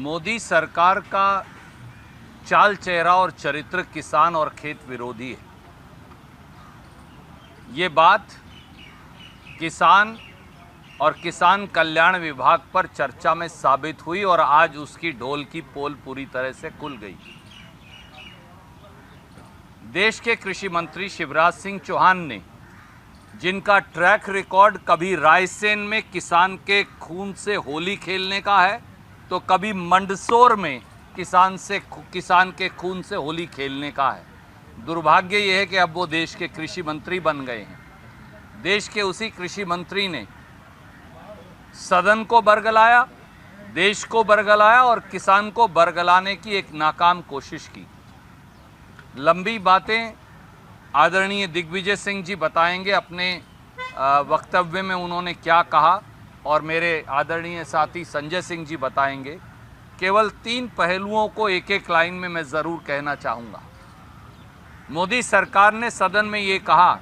मोदी सरकार का चाल चेहरा और चरित्र किसान और खेत विरोधी है। ये बात किसान और किसान कल्याण विभाग पर चर्चा में साबित हुई और आज उसकी ढोल की पोल पूरी तरह से खुल गई। देश के कृषि मंत्री शिवराज सिंह चौहान ने, जिनका ट्रैक रिकॉर्ड कभी रायसेन में किसान के खून से होली खेलने का है तो कभी मंदसौर में किसान के खून से होली खेलने का है, दुर्भाग्य यह है कि अब वो देश के कृषि मंत्री बन गए हैं। देश के उसी कृषि मंत्री ने सदन को बरगलाया, देश को बरगलाया और किसान को बरगलाने की एक नाकाम कोशिश की। लंबी बातें आदरणीय दिग्विजय सिंह जी बताएंगे, अपने वक्तव्य में उन्होंने क्या कहा, और मेरे आदरणीय साथी संजय सिंह जी बताएंगे। केवल 3 पहलुओं को एक एक लाइन में मैं ज़रूर कहना चाहूँगा। मोदी सरकार ने सदन में ये कहा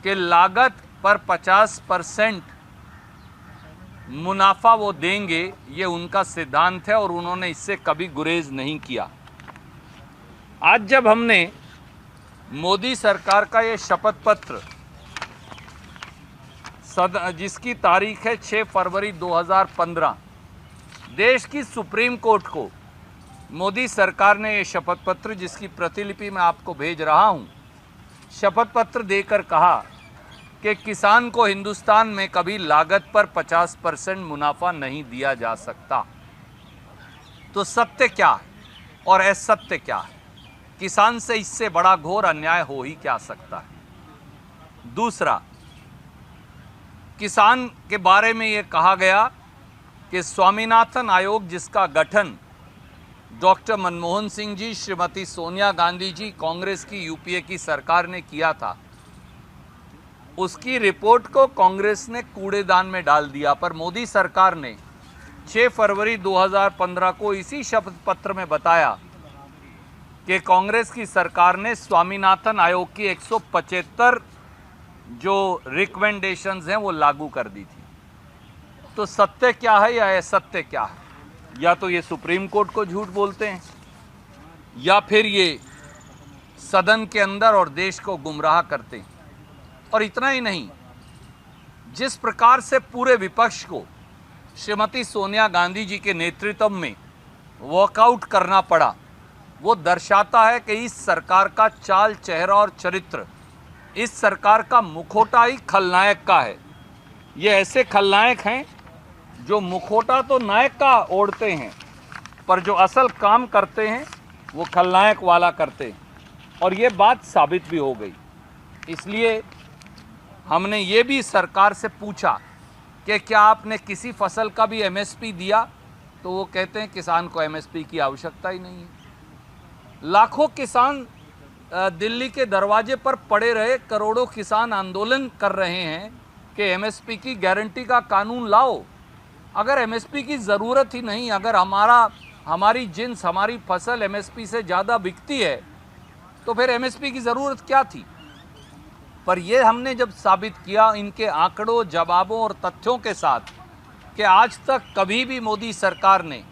कि लागत पर 50% मुनाफा वो देंगे, ये उनका सिद्धांत है और उन्होंने इससे कभी गुरेज नहीं किया। आज जब हमने मोदी सरकार का ये शपथ पत्र जिसकी तारीख है 6 फरवरी 2015, देश की सुप्रीम कोर्ट को मोदी सरकार ने ये शपथ पत्र, जिसकी प्रतिलिपि मैं आपको भेज रहा हूँ, शपथ पत्र देकर कहा कि किसान को हिंदुस्तान में कभी लागत पर 50% मुनाफा नहीं दिया जा सकता। तो सत्य क्या है और असत्य क्या है? किसान से इससे बड़ा घोर अन्याय हो ही क्या सकता है? दूसरा, किसान के बारे में ये कहा गया कि स्वामीनाथन आयोग, जिसका गठन डॉक्टर मनमोहन सिंह जी, श्रीमती सोनिया गांधी जी, कांग्रेस की यूपीए की सरकार ने किया था, उसकी रिपोर्ट को कांग्रेस ने कूड़ेदान में डाल दिया। पर मोदी सरकार ने 6 फरवरी 2015 को इसी शपथ पत्र में बताया कि कांग्रेस की सरकार ने स्वामीनाथन आयोग की 175 जो रिकमेंडेशंस हैं वो लागू कर दी थी। तो सत्य क्या है या असत्य क्या है? या तो ये सुप्रीम कोर्ट को झूठ बोलते हैं या फिर ये सदन के अंदर और देश को गुमराह करते हैं। और इतना ही नहीं, जिस प्रकार से पूरे विपक्ष को श्रीमती सोनिया गांधी जी के नेतृत्व में वॉकआउट करना पड़ा, वो दर्शाता है कि इस सरकार का चाल चेहरा और चरित्र, इस सरकार का मुखौटा ही खलनायक का है। ये ऐसे खलनायक हैं जो मुखौटा तो नायक का ओढ़ते हैं, पर जो असल काम करते हैं वो खलनायक वाला करते हैं। और ये बात साबित भी हो गई। इसलिए हमने ये भी सरकार से पूछा कि क्या आपने किसी फसल का भी एमएसपी दिया? तो वो कहते हैं किसान को एमएसपी की आवश्यकता ही नहीं है। लाखों किसान दिल्ली के दरवाजे पर पड़े रहे, करोड़ों किसान आंदोलन कर रहे हैं कि एमएसपी की गारंटी का कानून लाओ। अगर एमएसपी की ज़रूरत ही नहीं, अगर हमारी जिन्स, हमारी फसल एमएसपी से ज़्यादा बिकती है, तो फिर एमएसपी की ज़रूरत क्या थी? पर ये हमने जब साबित किया इनके आंकड़ों, जवाबों और तथ्यों के साथ कि आज तक कभी भी मोदी सरकार ने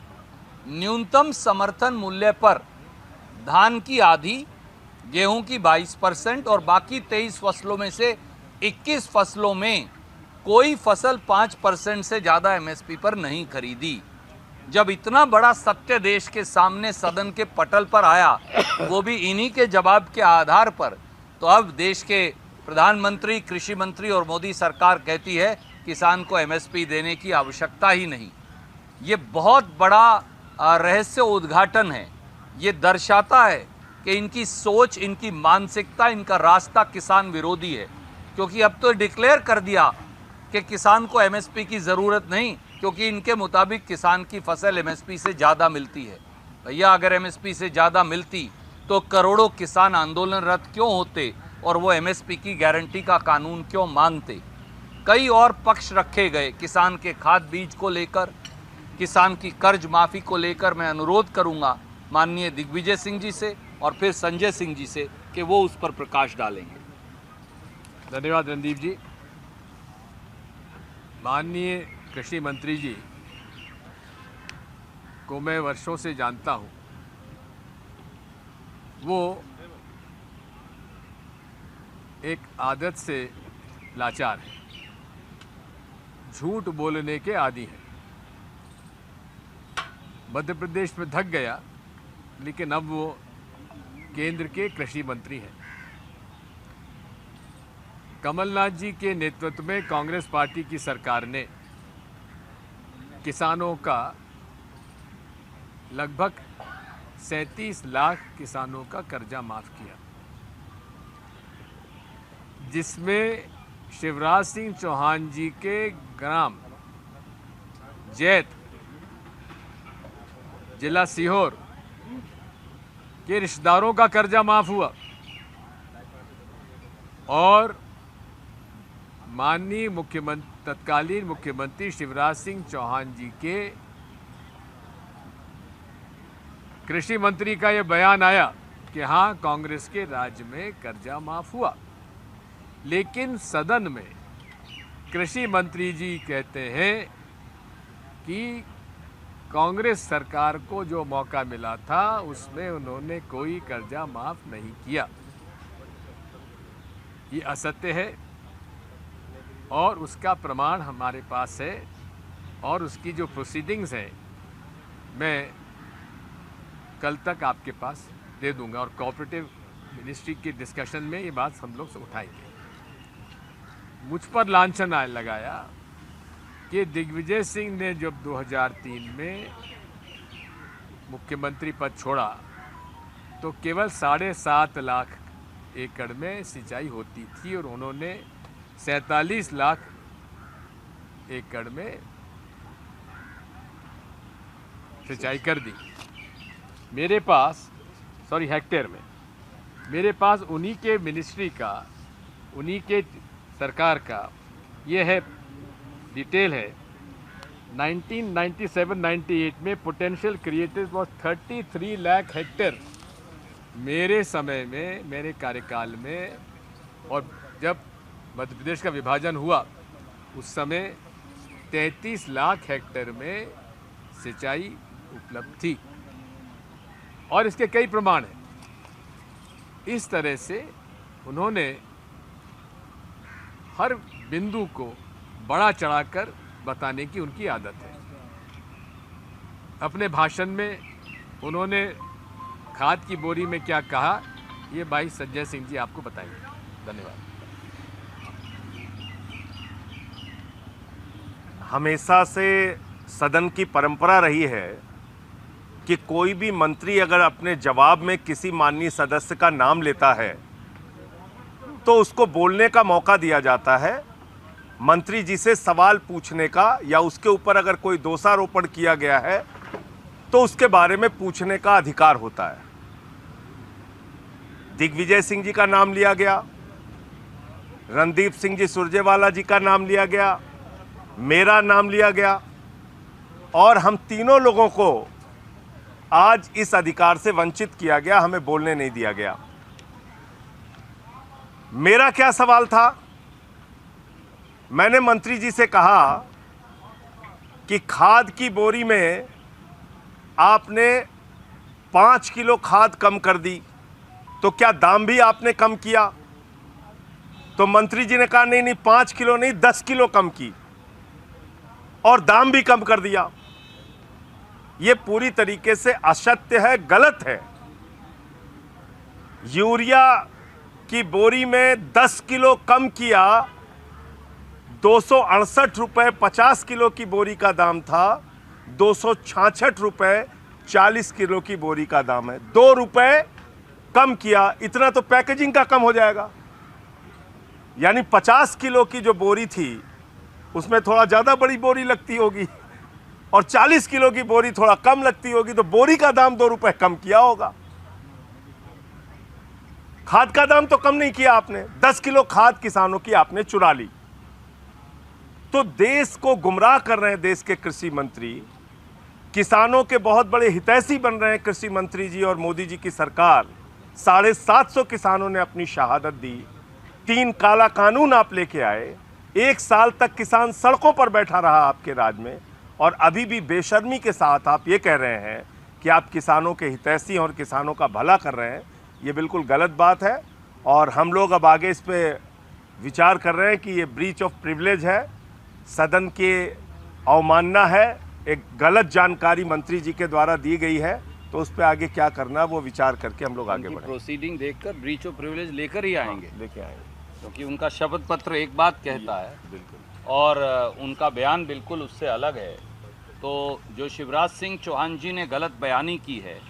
न्यूनतम समर्थन मूल्य पर धान की आधी, गेहूं की 22% और बाकी 23 फसलों में से 21 फसलों में कोई फसल 5% से ज़्यादा एमएसपी पर नहीं खरीदी। जब इतना बड़ा सत्य देश के सामने सदन के पटल पर आया, वो भी इन्हीं के जवाब के आधार पर, तो अब देश के प्रधानमंत्री, कृषि मंत्री और मोदी सरकार कहती है किसान को एमएसपी देने की आवश्यकता ही नहीं। ये बहुत बड़ा रहस्य उद्घाटन है। ये दर्शाता है कि इनकी सोच, इनकी मानसिकता, इनका रास्ता किसान विरोधी है। क्योंकि अब तो डिक्लेयर कर दिया कि किसान को एमएसपी की ज़रूरत नहीं, क्योंकि इनके मुताबिक किसान की फसल एमएसपी से ज़्यादा मिलती है। भैया, अगर एमएसपी से ज़्यादा मिलती तो करोड़ों किसान आंदोलनरत क्यों होते और वो एमएसपी की गारंटी का कानून क्यों मांगते? कई और पक्ष रखे गए किसान के खाद बीज को लेकर, किसान की कर्ज माफ़ी को लेकर। मैं अनुरोध करूंगा माननीय दिग्विजय सिंह जी से और फिर संजय सिंह जी से कि वो उस पर प्रकाश डालेंगे। धन्यवाद रणदीप जी। माननीय कृषि मंत्री जी, को मैं वर्षों से जानता हूँ, वो एक आदत से लाचार है, झूठ बोलने के आदी हैं। मध्य प्रदेश में धक गया, लेकिन अब वो केंद्र के कृषि मंत्री हैं। कमलनाथ जी के नेतृत्व में कांग्रेस पार्टी की सरकार ने किसानों का लगभग 37 लाख किसानों का कर्जा माफ किया, जिसमें शिवराज सिंह चौहान जी के ग्राम जैत, जिला सीहोर के रिश्तेदारों का कर्जा माफ हुआ और माननीय तत्कालीन मुख्यमंत्री शिवराज सिंह चौहान जी के कृषि मंत्री का यह बयान आया कि हाँ, कांग्रेस के राज्य में कर्जा माफ हुआ। लेकिन सदन में कृषि मंत्री जी कहते हैं कि कांग्रेस सरकार को जो मौका मिला था उसमें उन्होंने कोई कर्जा माफ नहीं किया। ये असत्य है और उसका प्रमाण हमारे पास है और उसकी जो प्रोसीडिंग्स हैं मैं कल तक आपके पास दे दूंगा और कोऑपरेटिव मिनिस्ट्री के डिस्कशन में ये बात हम लोग से उठाएंगे। मुझ पर लांछन लगाया कि दिग्विजय सिंह ने जब 2003 में मुख्यमंत्री पद छोड़ा तो केवल 7.5 लाख एकड़ में सिंचाई होती थी और उन्होंने 47 लाख एकड़ में सिंचाई कर दी। मेरे पास हेक्टेयर में मेरे पास उन्हीं के मिनिस्ट्री का, उन्हीं के सरकार का ये है डिटेल है। 1997-98 में potential created was 33 lakh hectare. मेरे समय में, मेरे कार्यकाल में, और जब मध्य प्रदेश का विभाजन हुआ उस समय 33 लाख हेक्टेयर में सिंचाई उपलब्ध थी और इसके कई प्रमाण हैं। इस तरह से उन्होंने हर बिंदु को बड़ा चढ़ाकर बताने की उनकी आदत है। अपने भाषण में उन्होंने खाद की बोरी में क्या कहा, ये भाई संजय सिंह जी आपको बताएंगे। धन्यवाद। हमेशा से सदन की परंपरा रही है कि कोई भी मंत्री अगर अपने जवाब में किसी माननीय सदस्य का नाम लेता है तो उसको बोलने का मौका दिया जाता है, मंत्री जी से सवाल पूछने का, या उसके ऊपर अगर कोई दोषारोपण किया गया है तो उसके बारे में पूछने का अधिकार होता है। दिग्विजय सिंह जी का नाम लिया गया, रणदीप सिंह जी सुरजेवाला जी का नाम लिया गया, मेरा नाम लिया गया और हम तीनों लोगों को आज इस अधिकार से वंचित किया गया, हमें बोलने नहीं दिया गया। मेरा क्या सवाल था? मैंने मंत्री जी से कहा कि खाद की बोरी में आपने 5 किलो खाद कम कर दी, तो क्या दाम भी आपने कम किया? तो मंत्री जी ने कहा नहीं नहीं, 5 किलो नहीं 10 किलो कम की और दाम भी कम कर दिया। यह पूरी तरीके से असत्य है, गलत है। यूरिया की बोरी में 10 किलो कम किया, 268 रुपए 50 किलो की बोरी का दाम था, 266 रुपए 40 किलो की बोरी का दाम है। 2 रुपए कम किया, इतना तो पैकेजिंग का कम हो जाएगा। यानी 50 किलो की जो बोरी थी उसमें थोड़ा ज़्यादा बड़ी बोरी लगती होगी और 40 किलो की बोरी थोड़ा कम लगती होगी, तो बोरी का दाम 2 रुपए कम किया होगा। खाद का दाम तो कम नहीं किया आपने, 10 किलो खाद किसानों की आपने चुरा ली। तो देश को गुमराह कर रहे हैं देश के कृषि मंत्री, किसानों के बहुत बड़े हितैषी बन रहे हैं कृषि मंत्री जी और मोदी जी की सरकार। 750 किसानों ने अपनी शहादत दी, 3 काला कानून आप लेके आए, 1 साल तक किसान सड़कों पर बैठा रहा आपके राज में, और अभी भी बेशर्मी के साथ आप ये कह रहे हैं कि आप किसानों के हितैषी और किसानों का भला कर रहे हैं, ये बिल्कुल गलत बात है। और हम लोग अब आगे इस पे विचार कर रहे हैं कि ये ब्रीच ऑफ प्रिविलेज है, सदन के अवमानना है, एक गलत जानकारी मंत्री जी के द्वारा दी गई है, तो उस पर आगे क्या करना वो विचार करके हम लोग आगे बढ़ें। प्रोसीडिंग देखकर ब्रीच ऑफ प्रिविलेज लेकर ही आएंगे, लेके आएंगे, क्योंकि उनका शपथ पत्र एक बात कहता है बिल्कुल, और उनका बयान बिल्कुल उससे अलग है। तो जो शिवराज सिंह चौहान जी ने गलत बयानी की है,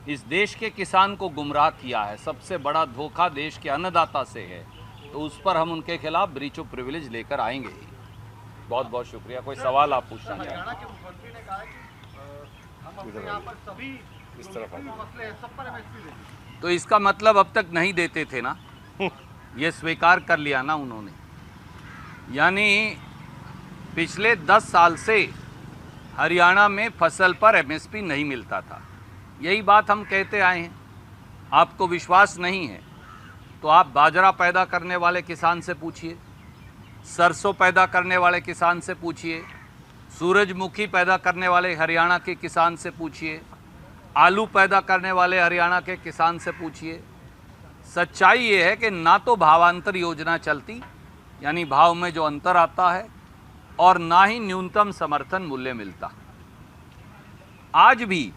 इस देश के किसान को गुमराह किया है, सबसे बड़ा धोखा देश के अन्नदाता से है, तो उस पर हम उनके खिलाफ ब्रीच ऑफ प्रिविलेज लेकर आएंगे ही। बहुत बहुत शुक्रिया। कोई सवाल आप पूछना चाहें? हरियाणा के मुख्यमंत्री ने कहा है कि हम अपने यहाँ पर सभी इस तरफ जितने भी मसले हैं सब पर MSP देंगे। तो इसका मतलब अब तक नहीं देते थे ना, ये स्वीकार कर लिया ना उन्होंने। यानी पिछले 10 साल से हरियाणा में फसल पर MSP नहीं मिलता था, यही बात हम कहते आए हैं। आपको विश्वास नहीं है तो आप बाजरा पैदा करने वाले किसान से पूछिए, सरसों पैदा करने वाले किसान से पूछिए, सूरजमुखी पैदा करने वाले हरियाणा के किसान से पूछिए, आलू पैदा करने वाले हरियाणा के किसान से पूछिए। सच्चाई ये है कि ना तो भावांतर योजना चलती, यानी भाव में जो अंतर आता है, और ना ही न्यूनतम समर्थन मूल्य मिलता। आज भी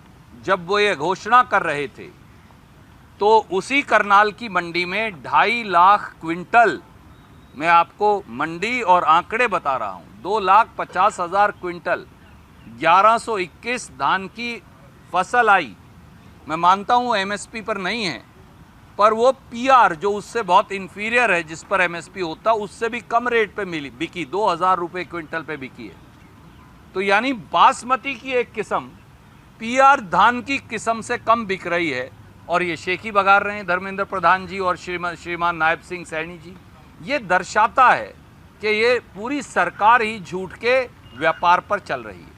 जब वो ये घोषणा कर रहे थे तो उसी करनाल की मंडी में 2.5 लाख क्विंटल, मैं आपको मंडी और आंकड़े बता रहा हूँ, 2,50,000 क्विंटल 1121 धान की फसल आई। मैं मानता हूँ MSP पर नहीं है, पर वो PR जो उससे बहुत इन्फीरियर है, जिस पर MSP होता, उससे भी कम रेट पे मिली, बिकी, 2,000 रुपये क्विंटल पे बिकी है। तो यानी बासमती की एक किस्म PR धान की किस्म से कम बिक रही है, और ये शेखी बगार रहे हैं धर्मेंद्र प्रधान जी और श्रीमान नायब सिंह सैनी जी। ये दर्शाता है कि ये पूरी सरकार ही झूठ के व्यापार पर चल रही है।